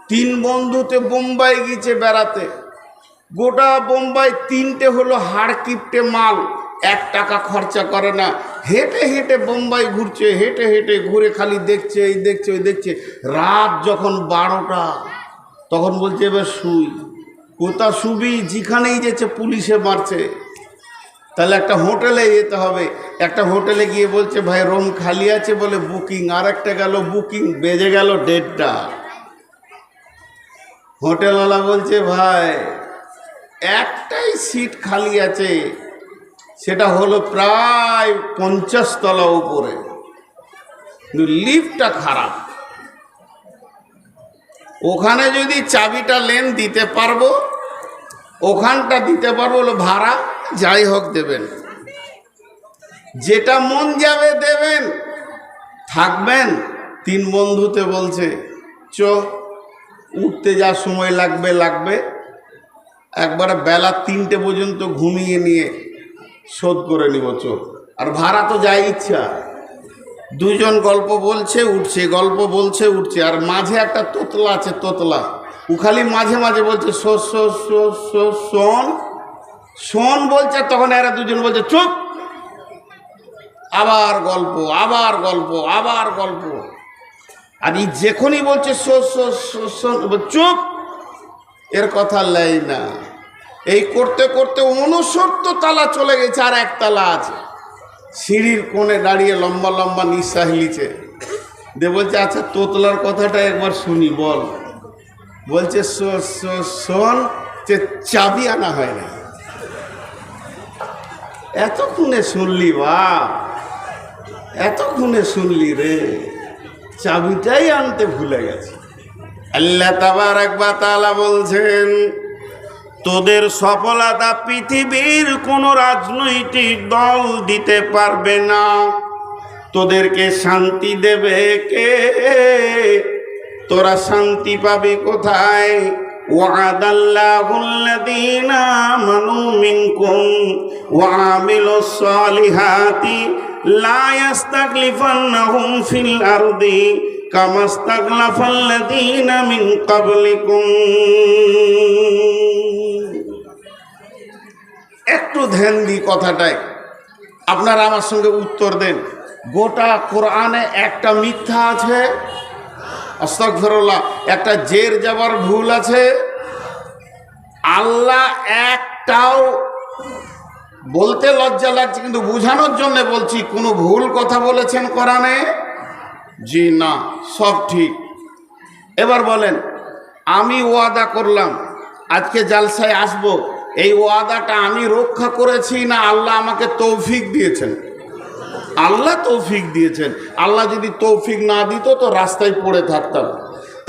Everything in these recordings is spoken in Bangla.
তিন বন্ধুতে বোম্বাই গিয়েছে বেড়াতে। গোটা বোম্বাই তিনটে হলো হাড় কিপটে মাল, 1 টাকা খরচা করে না। হেঁটে হেঁটে বোম্বাই ঘুরছে, হেঁটে হেঁটে ঘুরে খালি দেখছে, এই দেখছে ওই দেখছে। রাত যখন 12টা তখন বলছে এবার শুই। কোথা শুবি? যেখানেই যেছে পুলিশে মারছে। তাহলে একটা হোটেলে যেতে হবে। একটা হোটেলে গিয়ে বলছে ভাই রুম খালি আছে, বলে বুকিং। আর একটা গেল বুকিং, বেজে গেল 1:30টা। হোটেলওয়ালা বলছে ভাই একটাই সিট খালি আছে, সেটা হলো প্রায় 50 তলা উপরে, কিন্তু লিফটটা খারাপ। ওখানে যদি চাবিটা লেন দিতে পারবো, ওখানটা দিতে পারবো, হলো ভাড়া যাই হোক দেবেন, যেটা মন যাবে দেবেন, থাকবেন। তিন বন্ধুতে বলছে চ, উঠতে যা সময় লাগবে লাগবে, একবারে বেলা 3টে পর্যন্ত ঘুমিয়ে নিয়ে শোধ করে নিব চোখ, আর ভাড়া তো যাই ইচ্ছা। দুজন গল্প বলছে উঠছে, গল্প বলছে উঠছে, আর মাঝে একটা তোতলা আছে, তোতলা, ও খালি মাঝে মাঝে বলছে শোন শোন বলছে। তখন এরা দুজন বলছে চুপ, আবার গল্প, আবার গল্প, আবার গল্প। আর এই যখনই বলছে চুপ, এর কথা লাই না। এই করতে করতে 69 তলা চলে গেছে, আর 1 তলা আছে। সিঁড়ির কোণে দাঁড়িয়ে লম্বা লম্বা নিঃশ্বাস নিচ্ছে, দে বলছে আচ্ছা তোতলার কথাটা একবার শুনি, বল। বলছে শোন, যে চাবি আনা হয় না। এতক্ষণে শুনলি বাপ, এতক্ষণে শুনলি রে, চাবিটাই আনতে ভুলে গেছে। আল্লাহ তাবারক ওয়া তাআলা বলছেন তোদের সফলতা পৃথিবীর কোন রাজনৈতিক দল দিতে পারবে না। তোদেরকে শান্তি দেবে কে? তোরা শান্তি পাবি কোথায়? ওয়াদাল্লাহুল্লাযীনা আমানু মিনকুম ওয়া আমিলুস সালিহাতি লা ইস্তাখলিফান্নাহুম ফিল আরদি কামা ইস্তাখলাফাল্লাযীনা মিন ক্বাবলিকুম। একটু ধ্যান দিই কথাটায়, আপনারা আমার সঙ্গে উত্তর দেন। গোটা কোরআনে একটা মিথ্যা আছে, আস্তাগফিরুল্লাহ, একটা জের যাবার ভুল আছে। আল্লাহ একটাও, বলতে লজ্জা লাগছে কিন্তু বোঝানোর জন্য বলছি, কোনো ভুল কথা বলেছেন কোরআনে? জি না, সব ঠিক। এবার বলেন, আমি ওয়াদা করলাম আজকে জালসায় আসব, এই ওয়াদাটা আমি রক্ষা করেছি না আল্লাহ আমাকে তৌফিক দিয়েছেন? আল্লাহ তৌফিক দিয়েছেন। আল্লাহ যদি তৌফিক না দিত তো রাস্তায় পড়ে থাকতাম।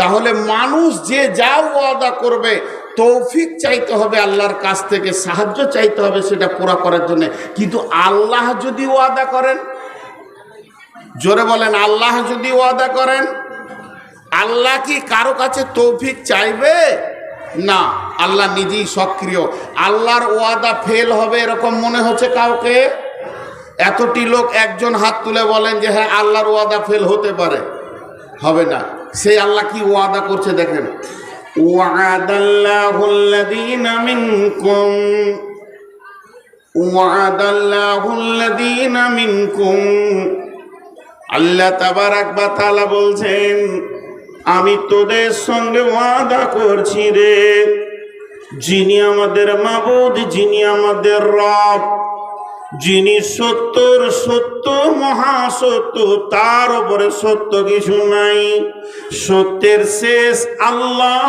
তাহলে মানুষ যে যা ওয়াদা করবে, তৌফিক চাইতে হবে আল্লাহর কাছ থেকে, সাহায্য চাইতে হবে সেটা পুরা করার জন্য। কিন্তু আল্লাহ যদি ওয়াদা করেন, জোরে বলেন, আল্লাহ যদি ওয়াদা করেন, আল্লাহ কি কারো কাছে তৌফিক চাইবে? না, আল্লাহ নিজেই সক্রিয়। আল্লাহর ওয়াদা ফেল হবে এরকম মনে হচ্ছে কাউকে? এতটি লোক একজন হাত তুলে বলেন যে হ্যাঁ আল্লাহর ওয়াদা ফেল হতে পারে। হবে না। সেই আল্লাহ কি ওয়াদা করছে দেখেন, ওয়াদাল্লাহুল্লাযীনা মিনকুম ওয়াদাল্লাহুল্লাযীনা মিনকুম। আল্লাহ তাবারক ওয়া তাআলা বলছেন আমি তোদের সঙ্গে ওয়াদা করছি রে, যিনি আমাদের মাবুদ, যিনি আমাদের রব, যিনি সত্যর সত্য, মহাসত্য, তার উপরে সত্য কিছু নাই, সত্যের শেষ আল্লাহ।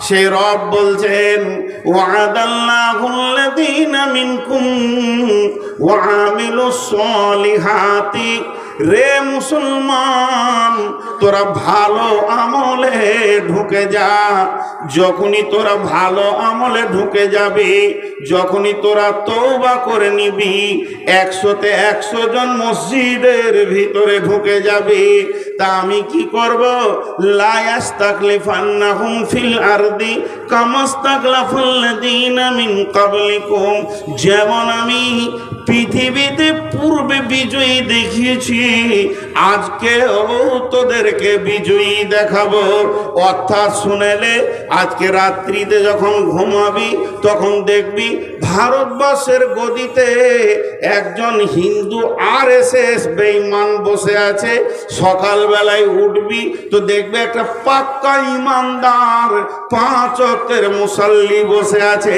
সে রব বলছেন ওয়াদাল্লাহুল্লাযীনা মিনকুম ওয়া আমিলুস সালিহাতি। রে মুসলমান, তোরা ভালো আমলে ঢুকে যা। যখনই তোরা ভালো আমলে ঢুকে যাবি, যখনই তোরা তওবা করে নিবি, 100তে 100 জন মসজিদের ভিতরে ঢুকে যাবি, তা আমি কি করব? লা ইয়াস্তাকলিফান্নাহুম ফিল আরদি কামাস্তাকলাফাল্লাযীনা মিন ক্বাবলিকুম, যেমন আমি পৃথিবীতে পূর্বে বিজয়ী দেখিয়েছি, আজকেও তোদেরকে বিজয়ী দেখাবো। অর্থাৎ শুনেলে, আজকে রাত্রিতে যখন ঘুমাবি তখন দেখবি ভারতবর্ষের গদিতে একজন হিন্দু RSS বেঈমান বসে আছে। সকালবেলায় উঠবি তো দেখবে একটা পাক্কা ইমানদার 5 ওয়াক্তের মুসাল্লি বসে আছে।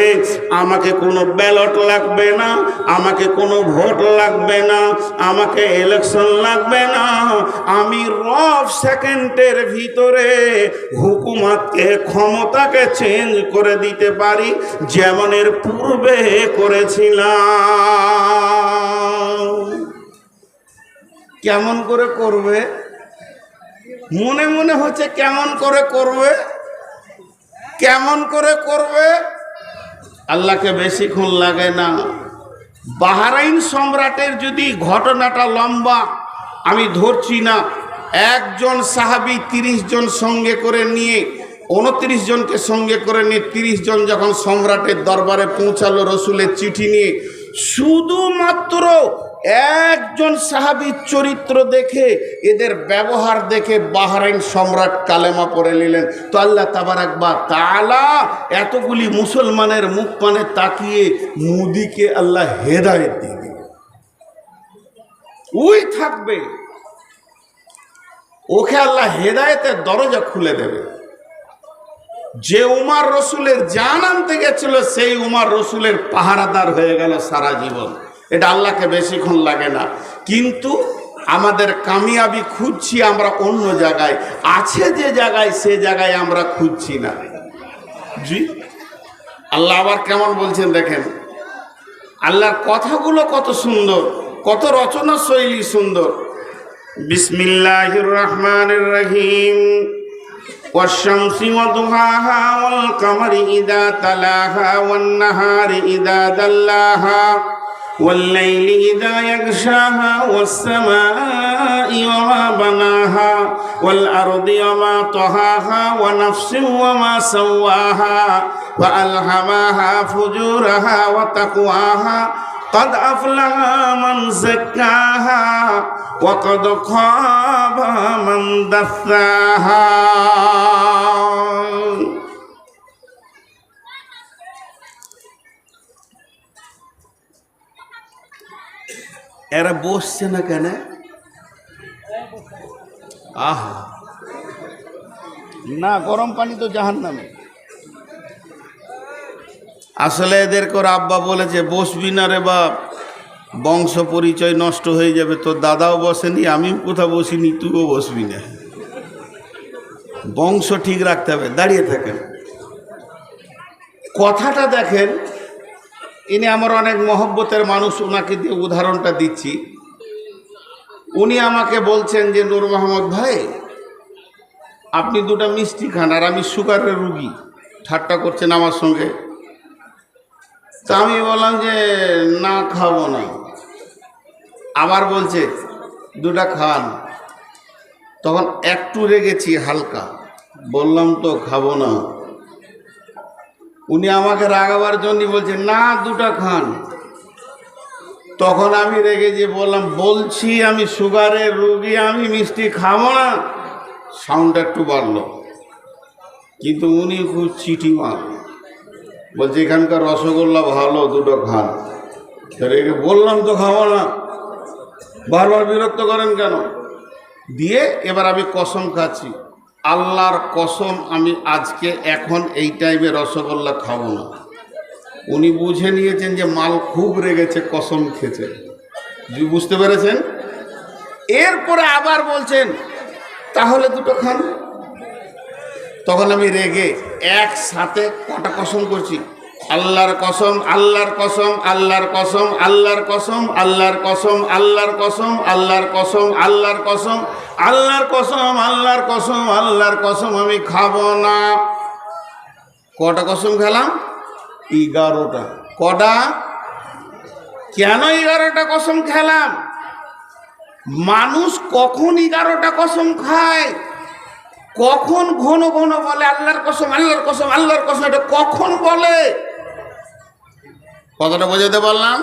আমাকে কোনো ব্যালট লাগবে না, আমাকে কোনো ভোট লাগবে না, আমাকে ইলেকশন লাগবে না। আমি রফ সেকেন্ডের ভিতরে হুকুমতকে, ক্ষমতাকে চেঞ্জ করে দিতে পারি, যেমন এর পূর্বে করেছিলাম। কেমন করে করবে? মনে মনে হচ্ছে কেমন করে করবে, কেমন করে করবে। আল্লাহকে বেশিক্ষণ লাগে না। বাহরাইন সম্রাটের যদি ঘটনাটা লম্বা, আমি ধরছি না। একজন সাহাবী 30 জন সঙ্গে করে নিয়ে, 29 জনকে সঙ্গে করে নিয়ে 30 জন যখন সম্রাটের দরবারে পৌঁছালো রসুলের চিঠি নিয়ে, শুধুমাত্র একজন সাহাবীর চরিত্র দেখে, এদের ব্যবহার দেখে বাহরাইন সম্রাট কালেমা পড়ে নিলেন। তো আল্লাহ তাবারাক ওয়া তাআলা এতগুলি মুসলমানের মুখ পানে তাকিয়ে মুদিকে আল্লাহ হেদায়েত দিয়ে দিলেন। ওই থাকবে, ওকে আল্লাহ হেদায়েতের দরজা খুলে দেবে। যে উমর রসুলের জান আনতে গেছিল, সেই উমর রসুলের পাহারাদার হয়ে গেল সারা জীবন। এটা আল্লাহকে বেশিক্ষণ লাগে না। কিন্তু আমাদের কামিয়াবি খুঁজছি আমরা অন্য জায়গায়, আছে যে জায়গায়, সে জায়গায় আমরা খুঁজছি না। জি, আল্লাহ আবার কেমন বলছেন দেখেন। আল্লাহর কথাগুলো কত সুন্দর, কত রচনা শৈলী সুন্দর। বিসমিল্লাহির রহমানির রহিম। ওয়াশ-শামসি ওয়া-দুহাহা ওয়াল-কামারি ইযা তালাহা ওয়ান-নাহারি ইযা দাল্লাহা ওয়াল-লাইলি ইযা ইয়াগশাহা ওয়াস-সামাই ওয়া-মা বানাহা ওয়াল-আরদি ওয়া-মা তাহাহা ওয়া নাফসিন ওয়া-মা সাওয়াহা ওয়া আলহামাহা ফুজুরাহা ওয়া তাকওয়াহা قد أفلح من زكاها وقد خاب من دثاها। এরা বসছে না কেন? আহা, না, গরম পানি তো জাহান্নামে। আসলে এদেরকে ওর আব্বা বলেছে, বসবি না রে বাপ, বংশ পরিচয় নষ্ট হয়ে যাবে। তোর দাদাও বসেনি, আমিও কোথাও বসিনি, তুইও বসবি না। বংশ ঠিক রাখতে হবে। দাঁড়িয়ে থাকেন, কথাটা দেখেন। ইনি আমার অনেক মহব্বতের মানুষ, ওনাকে দিয়ে উদাহরণটা দিচ্ছি। উনি আমাকে বলছেন যে, নূর মোহাম্মদ ভাই, আপনি 2টা মিষ্টি খান, আর আমি সুগারের রুগী। ঠাট্টা করছেন আমার সঙ্গে। তা আমি বললাম যে না, খাবো না। আবার বলছে 2টা খান। তখন একটু রেগেছি হালকা, বললাম তো খাবো না। উনি আমাকে রাগাবার জন্য বলছে না, 2টা খান। তখন আমি রেগে যে বললাম, বলছি আমি সুগারের রুগী, আমি মিষ্টি খাবো না। সাউন্ডটা একটু বাড়লো, কিন্তু উনি খুব চিঠি মার, বলছে এখানকার রসগোল্লা ভালো, 2টো খান। রেগে বললাম তো খাবো না, বারবার বিরক্ত করেন কেন? দিয়ে এবার আমি কসম খাচ্ছি, আল্লাহর কসম, আমি আজকে এখন এই টাইমে রসগোল্লা খাবো না। উনি বুঝে নিয়েছেন যে মাল খুব রেগেছে, কসম খেয়েছে। বুঝতে পেরেছেন? এরপরে আবার বলছেন তাহলে 2টো খান। তখন আমি রেগে একসাথে কটা কসম করছি, আল্লাহর কসম, আল্লাহর কসম, আল্লাহর কসম, আল্লাহর কসম, আল্লাহর কসম, আল্লাহর কসম, আল্লাহর কসম, আল্লাহর কসম, আল্লাহর কসম, আল্লাহর কসম, আল্লাহর কসম, আমি খাবো না। কটা কসম খেলাম? 11টা। কটা? কেন 11টা কসম খেলাম? মানুষ কখন 11টা কসম খায়, কখন ঘন ঘন বলে আল্লাহর কসম আল্লাহর কসম আল্লাহর কসম, এটা কখন বলে? কথাটা বোঝাতে পারলাম?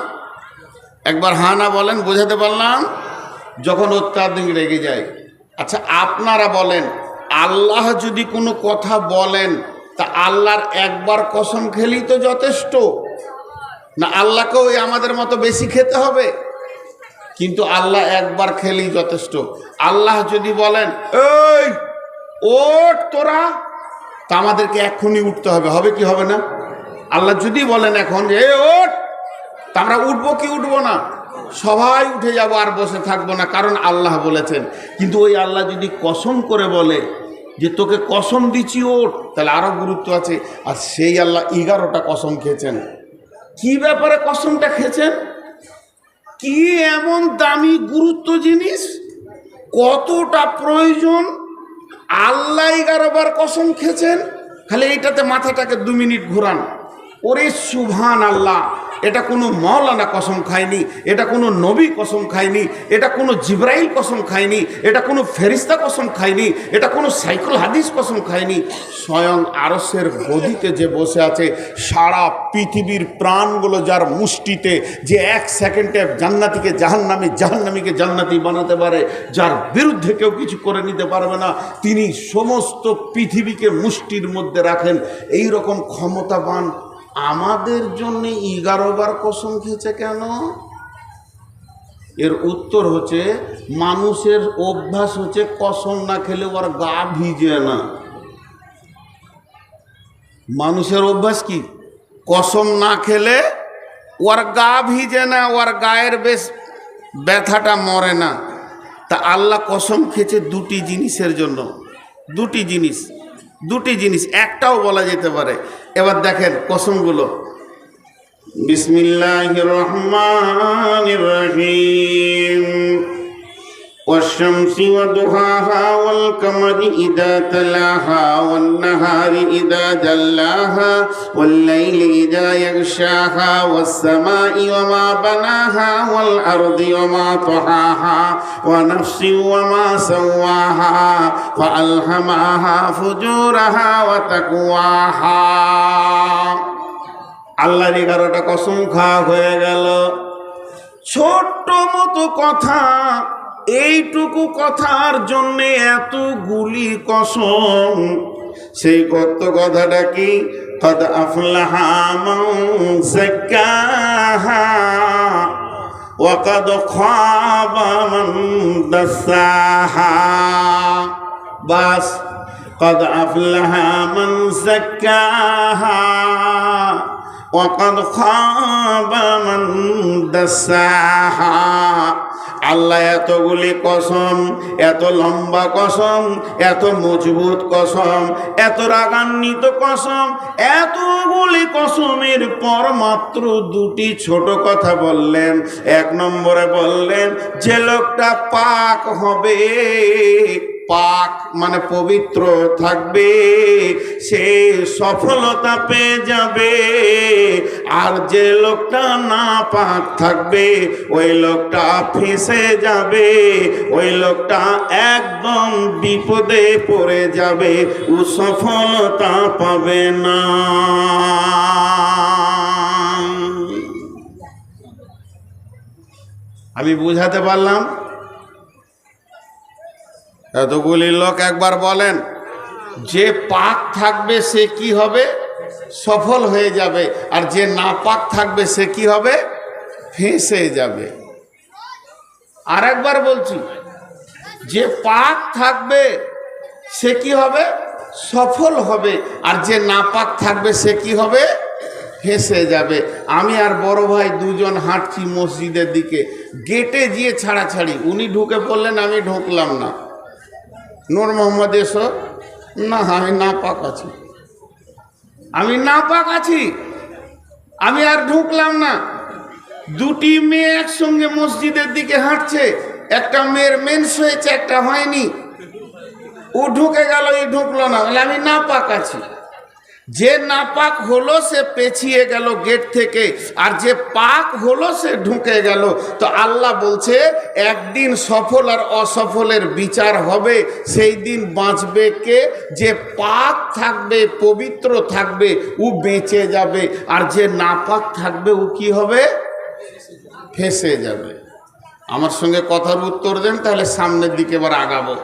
একবার হা না বলেন, বোঝাতে পারলাম? যখন অত্যাধিক রেগে যায়। আচ্ছা আপনারা বলেন, আল্লাহ যদি কোনো কথা বলেন তা আল্লাহর একবার কসম খেলেই তো যথেষ্ট না? আল্লাহকেও আমাদের মতো বেশি খেতে হবে? কিন্তু আল্লাহ একবার খেলেই যথেষ্ট। আল্লাহ যদি বলেন এই ওঠ তোরা, তা আমাদেরকে এক্ষুনি উঠতে হবে, হবে কি হবে না? আল্লাহ যদি বলেন এখন যে ওঠ, তা আমরা উঠবো কি উঠবো না? সবাই উঠে যাবো, আর বসে থাকবো না, কারণ আল্লাহ বলেছেন। কিন্তু ওই আল্লাহ যদি কসম করে বলে যে তোকে কসম দিচ্ছি ওঠ, তাহলে আরো গুরুত্ব আছে। আর সেই আল্লাহ 11টা কসম খেয়েছেন। কি ব্যাপারে কসমটা খেয়েছেন? কি এমন দামি গুরুত্ব জিনিস, কতটা প্রয়োজন, আল্লাহ 11 বার কসম খেয়েছেন। খালি এইটাতে মাথাটাকে 2 মিনিট ঘোরান। ওরে সুবহান আল্লাহ, এটা কোনো মওলানা কসম খায়নি, এটা কোনো নবী কসম খায়নি, এটা কোনো জিব্রাইল কসম খায়নি, এটা কোনো ফেরিস্তা কসম খায়নি, এটা কোনো সাইকুল হাদিস কসম খায়নি। স্বয়ং আরশের গদিতে যে বসে আছে, সারা পৃথিবীর প্রাণগুলো যার মুষ্টিতে, যে 1 সেকেন্ডে জান্নাতিকে জাহান্নামী, জাহান্নামীকে জান্নাতি বানাতে পারে, যার বিরুদ্ধে কেউ কিছু করে নিতে পারবে না, তিনি সমস্ত পৃথিবীকে মুষ্টির মধ্যে রাখেন। এই রকম ক্ষমতাবান আমাদের জন্য 11 বার কসম খেয়েছে কেন? এর উত্তর হচ্ছে, মানুষের অভ্যাস হচ্ছে কসম না খেলে ওর গা ভিজে না। মানুষের অভ্যাস কি? কসম না খেলে ওর গা ভিজে না, ওর গায়ের বেশ ব্যথাটা মরে না। তা আল্লাহ কসম খেয়েছে 2টি জিনিসের জন্য। 2টি জিনিস, একটাও বলা যেতে পারে। এবার দেখেন কসমগুলো। বিসমিল্লাহির রহমানির রহিম। والشمس وضحاها والقمر إذا تلاها والنهار إذا جلاها والليل إذا يغشاها والسماء وما بناها والأرض وما طحاها ونفس وما سواها فألهمها فجورها وتقواها। আল্লাহর 11টা কসম খাওয়া হয়ে গেল। ছোট্ট মতো কথা, এইটুকু কথার জন্যে এতগুলি কসম। সেই কথাটা কি? কদ আফলাহা মান যাক্কাহা ওয়া কদ খাবা মান দাসাহা। বাস, কদ আফলাহা মান যাক্কাহা ওয়া কদ খাবা মান দাসাহা। আল্লাহ এতগুলি কসম, এত লম্বা কসম, এত মজবুত কসম, এত রাগান্বিত কসম, এতগুলি কসমের পর মাত্র 2টি ছোট কথা বললেন। 1 নম্বরে বললেন যে লোকটা পাক হবে, পাক মানে পবিত্র থাকবে, সে সফলতা পেয়ে যাবে। আর যে লোকটা না পাক থাকবে, ওই লোকটা ফেঁসে যাবে, ওই লোকটা একদম বিপদে পড়ে যাবে, ও সফলতা পাবে না। আমি বুঝাতে পারলাম? এতগুলি লোক একবার বলেন, যে পাক থাকবে সে কি হবে? সফল হয়ে যাবে। আর যে না পাক থাকবে সে কি হবে? ফেঁসে যাবে। আর একবার বলছি, যে পাক থাকবে সে কি হবে? সফল হবে। আর যে না পাক থাকবে সে কি হবে? ফেঁসে যাবে। আমি আর বড় ভাই 2জন হাঁটছি মসজিদের দিকে, গেটে গিয়ে ছাড়াছাড়ি। উনি ঢুকে পড়লেন, আমি ঢুকলাম না। নূর মোহাম্মদ এসো না, আমি না পাক আছি, আমি না পাক আছি, আমি আর ঢুকলাম না। 2টি মেয়ে একসঙ্গে মসজিদের দিকে হাঁটছে, একটা মেয়ের মেন্স হয়েছে, একটা হয়নি। ও ঢুকে গেল, এই ঢুকলো না, বলে আমি না পাক আছি। যে নাপাক হলো সে পেছিয়ে গেল গেট থেকে, আর যে পাক হলো সে ঢুকে গেল। তো আল্লাহ বলছে একদিন সফল আর অসফলের বিচার হবে। সেই দিন বাঁচবে কে? যে পাক থাকবে, পবিত্র থাকবে, ও বেঁচে যাবে। আর যে নাপাক থাকবে ও কি হবে? ফেঁসে যাবে। আমার সঙ্গে কথার উত্তর দেন, তাহলে সামনের দিকে এবার আগাবো।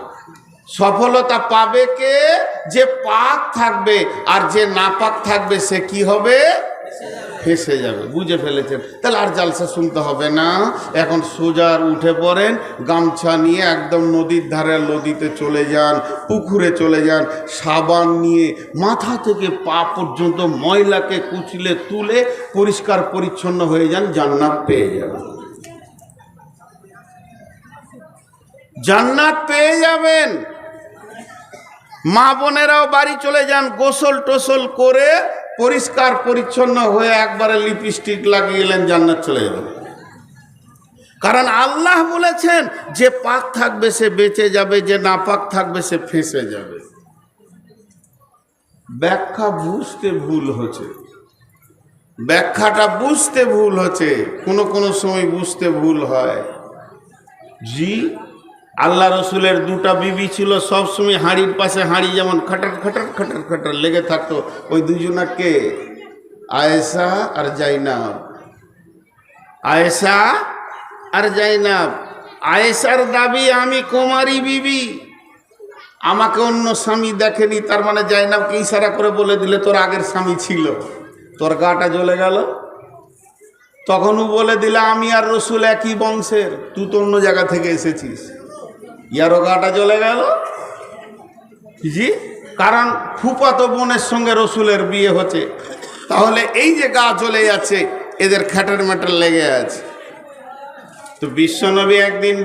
সফলতা পাবে কে? যে পাক থাকবে, আর যে নাপাক থাকবে সে কি হবে? ফেঁসে যাবে। বুঝে ফেলেছেন? তাহলে আর জালসা শুনতে হবে না। এখন সোজার উঠে পড়েন, গামছা নিয়ে একদম নদীর ধারে নদীতে চলে যান, পুকুরে চলে যান, সাবান নিয়ে মাথা থেকে পা পর্যন্ত ময়লাকে কুচলে তুলে পরিষ্কার পরিচ্ছন্ন হয়ে যান, জান্নাত পেয়ে যাবেন। জান্নাত পেয়ে যাবেন। মা বোনেরাও বাড়ি চলে যান, গোসল টোসল করে পরিষ্কার পরিচ্ছন্ন হয়ে একবারে লিপস্টিক লাগিয়ে এলেন, জান্নাত চলে যাবেন। কারণ আল্লাহ বলেছেন যে পাক থাকবে সে বেঁচে যাবে, যে নাপাক থাকবে সে ফেঁসে যাবে। ব্যাখ্যা বুঝতে ভুল হচ্ছে, ব্যাখ্যাটা বুঝতে ভুল হচ্ছে, কোনো সময় বুঝতে ভুল হয়। জি, আল্লাহ রসুলের দুটা বিবি ছিল, সবসময় হাঁড়ির পাশে হাঁড়ি যেমন খাটার খাটার খাটার খাটার লেগে থাকতো। ওই দুজনাকে আয়েশা আর জাইনাব, আয়েশা আর জাইনাব। আয়েশার দাবি আমি কুমারী বিবি, আমাকে অন্য স্বামী দেখেনি, তার মানে জাইনাবকে ইশারা করে বলে দিলে তোর আগের স্বামী ছিল, তোর গাটা জ্বলে গেল। তখনও বলে দিলে আমি আর রসুল একই বংশের, তুই তো অন্য জায়গা থেকে এসেছিস, ইয়ারও গাটা জ্বলে গেল। জি, কারণ ফুফাতো বোনের সঙ্গে রসুলের বিয়ে হচ্ছে। তাহলে এই যে গা জ্বলে যাচ্ছে, এদের খ্যাটার ম্যাটার লেগে আছে। তো বিশ্বনবী একদিন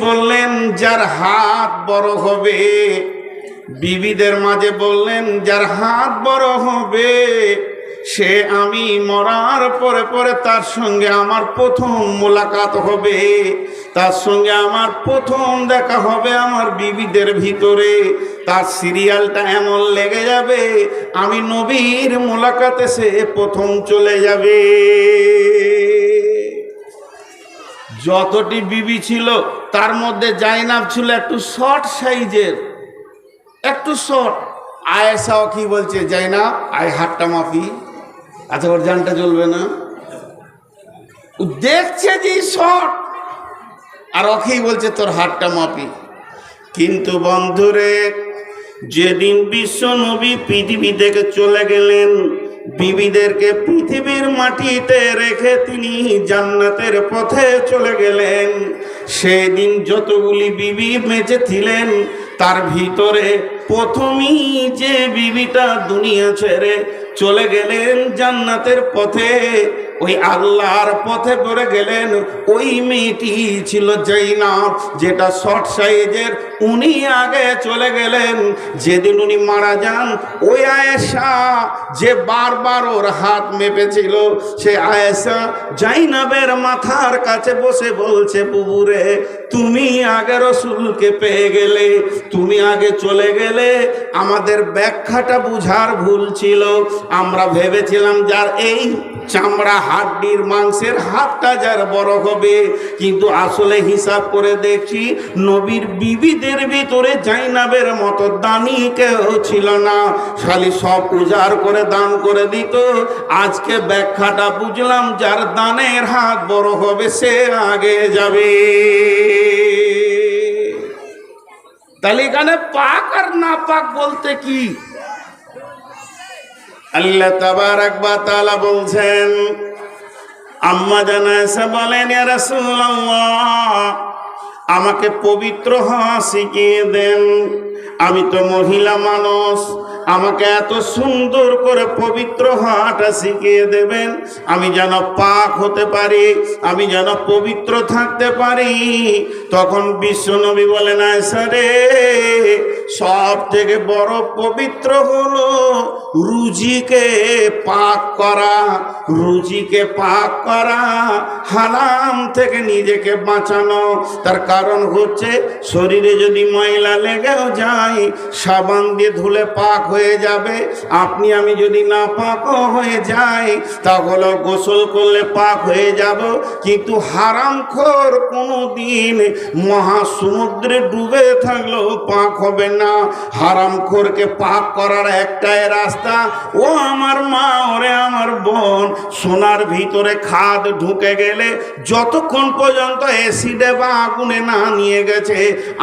বললেন যার হাত বড় হবে, বিবিদের মাঝে বললেন যার হাত বড় হবে সে আমি মরার পরে পরে তার সঙ্গে আমার প্রথম মোলাকাত হবে, তার সঙ্গে আমার প্রথম দেখা হবে আমার বিবিদের ভিতরে। তার সিরিয়ালটা এমন লেগে যাবে, আমি নবীর মোলাকাতে সে প্রথম চলে যাবে। যতটি বিবি ছিল তার মধ্যে জাইনাব ছিল একটু শর্ট সাইজের, একটু শর্ট। আয়েশাও কি বলছে, জাইনাব আয় হাতটা মাপি। আচ্ছা, ওর জানটা জ্বলবে না? ও দেখছে যে শর্ট, আর ওকেই বলছে তোর হাতটা মাপি। কিন্তু বন্ধুরে, যেদিন বিশ্ব নবী পৃথিবী থেকে চলে গেলেন, বিবিদেরকে পৃথিবীর মাটিতে রেখে তিনি জান্নাতের পথে চলে গেলেন, সেদিন যতগুলি বিবি বেঁচে ছিলেন তার ভিতরে প্রথমেই যে বিবিটা দুনিয়া ছেড়ে চলে গেলেন জান্নাতের পথে, ওই আল্লাহর পথে পড়ে গেলেন, ওই মেয়েটি ছিল জাইনাব, যেটা শর্ট সাইজের। উনি আগে চলে গেলেন। যেদিন উনি মারা যান, ওই আয়েশা যে বারবার ওর হাত মেপেছিল, সে আয়েশা জাইনাবের মাথার কাছে বসে বলছে, বুবুরে তুমি আগে রসুলকে পেয়ে গেলে, তুমি আগে চলে গেলে, আমাদের ব্যাখ্যাটা বুঝার ভুল ছিল। আমরা ভেবেছিলাম যার এই চামড়া হাড্ডির মাংসের হাতটা যার বড় হবে, কিন্তু আসলে হিসাব করে দেখছি নবীর বিবিদের ভিতরে জাইনাবের মতো দানি কেউ ছিল না, খালি সব উজাড় করে দান করে দিত। আজকে ব্যাখ্যাটা বুঝলাম, যার দানের হাত বড় হবে সে আগে যাবে। তাহলে এখানে পাক আর না পাক বলতে কি? আল্লাহ তাবারাক ওয়া তাআলা বলছেন, আম্মা জান আয়েশা বলেন, ইয়া রাসূলুল্লাহ আমাকে পবিত্র হওয়া শিখিয়ে দেন। আমি তো মহিলা মানুষ, আমাকে এত সুন্দর করে পবিত্র হওয়াটা শিখিয়ে দেবেন, আমি যেন পাক হতে পারি, আমি যেন পবিত্র থাকতে পারি। তখন বিশ্বনবী বলেন, আয়েশা রে সব থেকে বড় পবিত্র হলো রুজিকে পাক করা, রুজিকে পাক করা, হারাম থেকে নিজেকে বাঁচানো। তার কারণ হচ্ছে শরীরে যদি ময়লা লেগেও যায় সাবান দিয়ে ধুলে পাক হয়ে যাবে। আপনি আমি যদি না পাকও হয়ে যাই তাহলে গোসল করলে পাক হয়ে যাব, কিন্তু হারামখোর কোনোদিন মহাসমুদ্রে ডুবে থাকলেও পাক হবে না। হারামখোরকে পাক করার একটাই রাস্তা, ও আমার মা, ওরে আমার বোন, সোনার ভিতরে খাদ ঢুকে গেলে যতক্ষণ পর্যন্ত অ্যাসিডে বা আগুনে না নিয়ে গেছে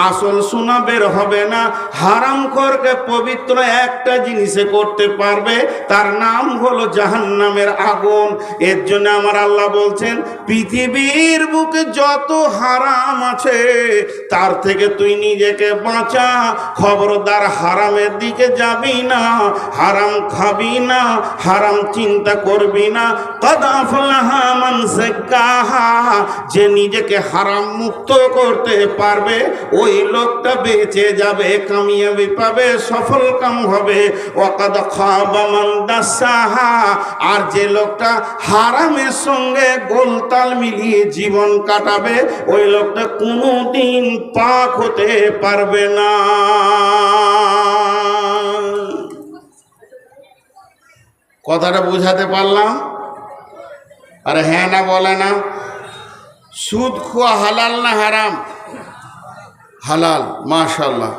আসল সোনা বের হবে না। হারামখোরকে পবিত্র একটা জিনিসে করতে পারবে, তার নাম হলো জাহান্নামের আগুন। এর জন্য আমার আল্লাহ বলছেন পৃথিবীর বুকে যত হারাম আছে তার থেকে তুই নিজেকে বাঁচা। খবরদার হারামের দিকে যাবি না, হারাম খাবি না, হারাম চিন্তা করবি না। কদ আফলাহা মান যাক্কাহা, যে নিজেকে হারাম মুক্ত করতে পারবে ওই লোকটা বেঁচে যাবে, কামিয়াবি পাবে, সফল কাম হবে। ওয়াকাদ খাবা মান দাসাহা, আর যে লোকটা হারামের সঙ্গে গোলতাল মিলিয়ে জীবন কাটাবে ওই লোকটা কোনোদিন পাক হতে পারবে না। কথাটা বুঝাতে পারলাম? আরে হ্যাঁ না বলে না? সুদ খাওয়া হালাল না হারাম? হালাল। মাশাআল্লাহ,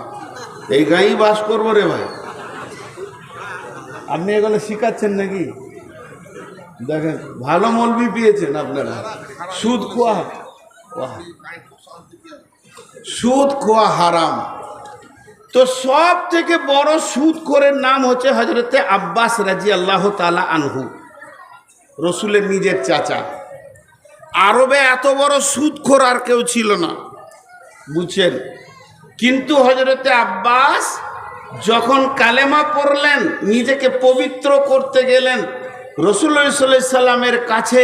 এই গাঁয়েই বাস করবো রে ভাই। আপনি এগুলো শিখাচ্ছেন নাকি? দেখেন ভালো মৌলবি পেয়েছেন আপনারা। সুদ খাওয়া, সুদ খাওয়া হারাম। তো সব থেকে বড় সুদখোরের নাম হচ্ছে হযরতে আব্বাস রাদিয়াল্লাহু তাআলা আনহু, রসুলের নিজের চাচা। আরবে এত বড় সুদখোর আর কেউ ছিল না, বুঝছেন? কিন্তু হযরতে আব্বাস যখন কালেমা পড়লেন, নিজেকে পবিত্র করতে গেলেন, রাসূলুল্লাহ সাল্লাল্লাহু আলাইহি সাল্লামের কাছে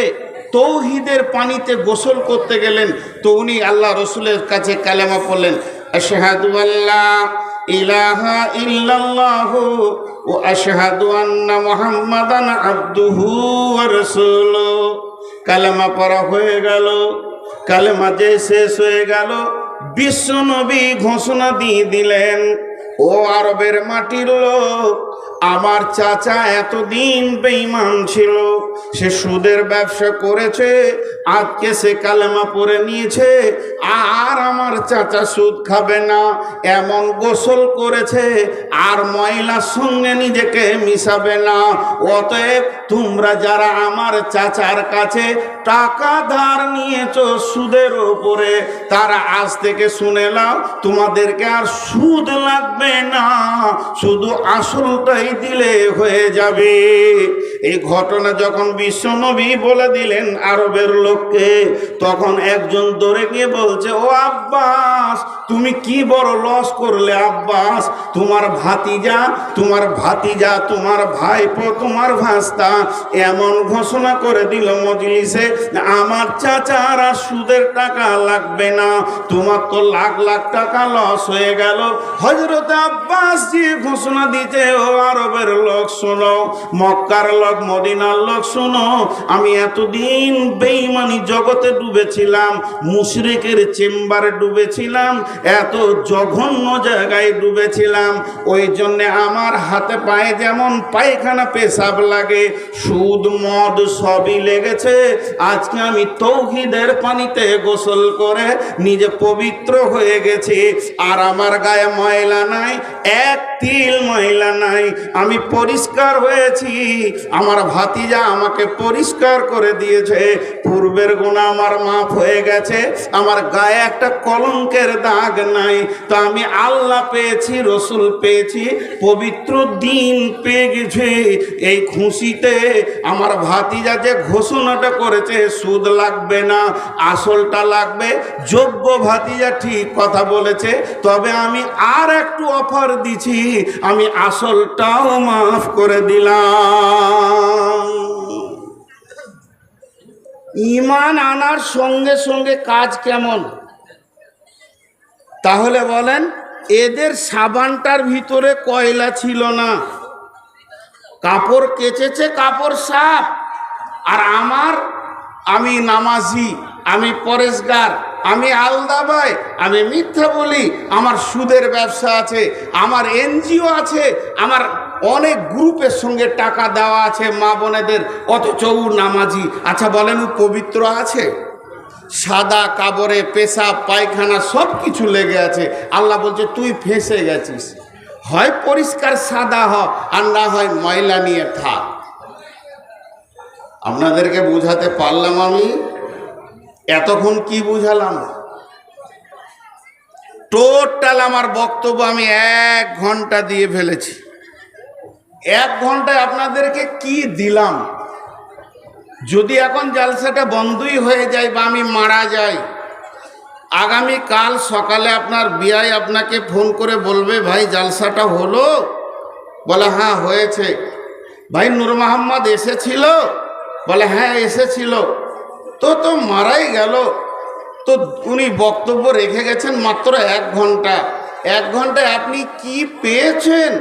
তৌহিদের পানিতে গোসল করতে গেলেন, তো উনি আল্লাহ রসুলের কাছে কালেমা পড়লেন, আশহাদু আল্লা ইলাহা ইল্লাল্লাহু ওয়া আশহাদু আন্না মুহাম্মাদান আবদুহু ওয়া রাসূলুহু। কালেমা পড়া হয়ে গেল, কালেমা যে শেষ হয়ে গেল, বিশ্ব নবী ঘোষণা দিয়ে দিলেন, ও আরবের মাটির লোক, আমার চাচা এতদিন বেঈমান ছিল, সে সুদের ব্যবসা করেছে, আজকে সে কালেমা পড়ে নিয়েছে, আর আমার চাচা সুদ খাবে না এমন গোসল করেছে, আর ময়লার সঙ্গে নিজেকে মিশাবে না। অতএব তোমরা যারা আমার চাচার কাছে টাকা ধার নিয়েছো সুদের উপরে, তারা আজ থেকে শুনে নাও, তোমাদেরকে আর সুদ লাগবে না, শুধু আসলটাই দিলে হয়ে যাবে। এই ঘটনা যখন বিশ্বনবী বলে দিলেন আরবের লোককে, তখন একজন দৌড়ে গিয়ে বলছে, ও আব্বাস, তুমি কি বড় লস করলে আব্বাস, তোমার ভাতিজা, তোমার ভাতিজা, তোমার ভাইপো, তোমার ভাস্তা এমন ঘোষণা করে দিল মজলিসে, আমার চাচার আর সুদের টাকা লাগবে না, তোমার তো লাখ লাখ টাকা লস হয়ে গেল। হযরত আব্বাস যে ঘোষণা দিতে, ও আরবের লোক শোনো, মক্কার লোক, মদিনার লোক শোনো, আমি এতদিন বেঈমানি জগতে ডুবেছিলাম, মুশরিকের চেম্বারে ডুবেছিলাম, এত জঘন্য জায়গায় ডুবেছিলাম, ওই জন্যে আমার হাতে পায়ে যেমন পায়খানা পেশাব লাগে, সুদ মদ সবই লেগেছে। আজকে আমি তৌহিদের পানিতে গোসল করে নিজে পবিত্র হয়ে গেছি, আর আমার গায়ে ময়লা নাই, এক তিল ময়লা নাই, আমি পরিষ্কার হয়েছি। আমার ভাতিজা আমাকে পরিষ্কার করে দিয়েছে, পূর্বের গুনাহ আমার মাফ হয়ে গেছে, আমার গায়ে একটা কলঙ্কের দাগ নাই। তো আমি আল্লাহ পেয়েছি, রসুল পেয়েছি, পবিত্র দিন পেয়ে গেছি। এই খুশিতে আমার ভাতিজা যে ঘোষণাটা করেছে সুদ লাগবে না, আসলটা লাগবে, যোগ্য ভাতিজা ঠিক কথা বলেছে, তবে আমি আর একটু অফার দিছি, আমি আসলটাও মাফ করে দিলাম। ঈমান আনার সঙ্গে সঙ্গে কাজ কেমন? তাহলে বলেন, এদের সাবানটার ভিতরে কয়লা ছিল না, কাপড় কেচেছে, কাপড় সাফ। আর আমি নামাজি, আমি পরেশগার, আমি আলদাবাই, আমি মিথ্যা বলি, আমার সুদের ব্যবসা আছে, আমার এনজিও আছে, আমার অনেক গ্রুপের সঙ্গে টাকা দেওয়া আছে মা বোনেদের, অথচ ও নামাজি। আচ্ছা বলেন, ও পবিত্র আছে? সাদা কাপড়ে পেশাব পায়খানা সব কিছু লেগে আছে। আল্লাহ বলছে তুই ফেঁসে গেছিস, হয় পরিষ্কার সাদা হ, আর না হয় ময়লা নিয়ে থাক। আপনাদেরকে বুঝাতে পারলাম? আমি এতক্ষণ কি বুঝালাম? টোটাল আমার বক্তব্য আমি 1 ঘন্টা দিয়ে ফেলেছি। 1 ঘন্টায় আপনাদেরকে কি দিলাম? যদি এখন জালসাটা বন্ধই হয়ে যায় বা আমি মারা যাই, আগামী কাল সকালে আপনার বিআই আপনাকে ফোন করে বলবে, ভাই জালসাটা হলো? বলে হ্যাঁ হয়েছে। ভাই নূর মোহাম্মদ এসেছিল? বলে হ্যাঁ এসেছিল। তো মারাই গেল। তো উনি বক্তব্য রেখে গেছেন মাত্র 1 ঘন্টা। 1 ঘন্টায় আপনি কি পেয়েছেন?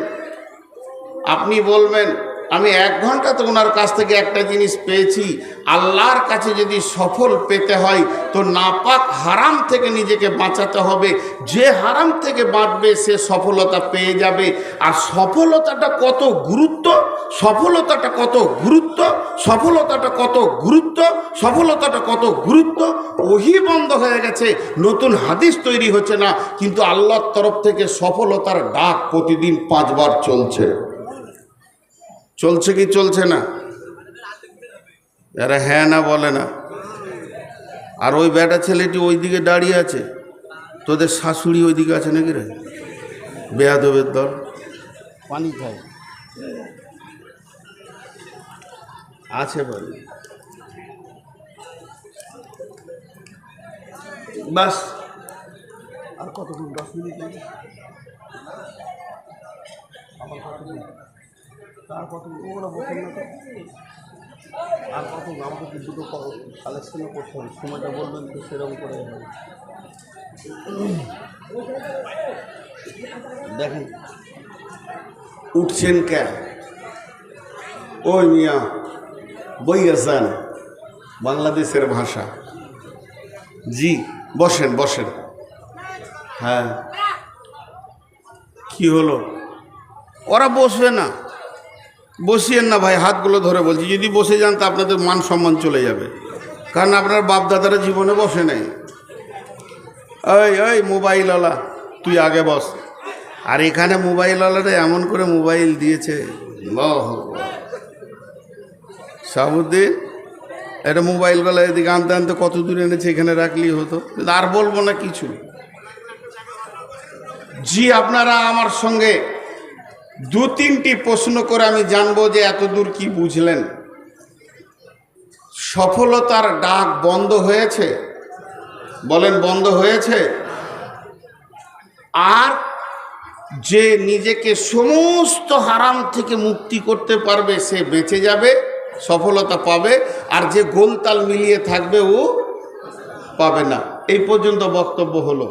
আপনি বলবেন আমি 1 ঘন্টা তো ওনার কাছ থেকে একটা জিনিস পেয়েছি। আল্লাহর কাছে যদি সফল পেতে হয় তো নাপাক হারাম থেকে নিজেকে বাঁচাতে হবে। যে হারাম থেকে বাঁচবে সে সফলতা পেয়ে যাবে। আর সফলতাটা কত গুরুত্ব, সফলতাটা কত গুরুত্ব, সফলতাটা কত গুরুত্ব, সফলতাটা কত গুরুত্ব। ওহি বন্ধ হয়ে গেছে, নতুন হাদিস তৈরি হচ্ছে না, কিন্তু আল্লাহর তরফ থেকে সফলতার ডাক প্রতিদিন 5 বার চলছে। চলছে কি চলছে না? এরা হ্যাঁ না বলে না। আর ওই বেটা ছেলেটি ওইদিকে দাঁড়িয়ে আছে, তোদের শাশুড়ি ওইদিকে আছে নাকি রে? বেয়াদবের দল। পানি খায় আছে বলে বাস। আর কতক্ষণ? 10 মিনিট লাগে। আমার কতক্ষণ? তার কত ওরা বসেন না তো। আর কত? আমাকে দুটো কালেকশনও করতে হবে, সময়টা বলবেন তো সেরকম করে হবে। দেখেন উঠছেন কেন? ওই মিয়া বই আছেন বাংলাদেশের ভাষা। জি বসেন বসেন। হ্যাঁ কি হলো? ওরা বসবে না। বসিয়েন না ভাই, হাতগুলো ধরে বলছি। যদি বসে যান তা আপনাদের মান সম্মান চলে যাবে, কারণ আপনার বাপ দাদারা জীবনে বসে নেই। ওই মোবাইলওয়ালা তুই আগে বস। আর এখানে মোবাইলওয়ালারা এমন করে মোবাইল দিয়েছে, সাবুদ্দিন এটা মোবাইলগুলো এদিকে আনতে আনতে কত দূরে এনেছে, এখানে রাখলেই হতো। আর বলবো না কিছু। জি আপনারা আমার সঙ্গে 2-3টি প্রশ্ন করে আমি জানবো যে এত দূর কি বুঝলেন। সফলতার ডাক বন্ধ হয়েছে? বলেন বন্ধ হয়েছে? আর যে নিজেকে সমস্ত হারাম থেকে মুক্তি করতে পারবে সে বেঁচে যাবে, সফলতা পাবে। আর যে গোলতাল মিলিয়ে থাকবে ও পাবে না। এই পর্যন্ত বক্তব্য হলো।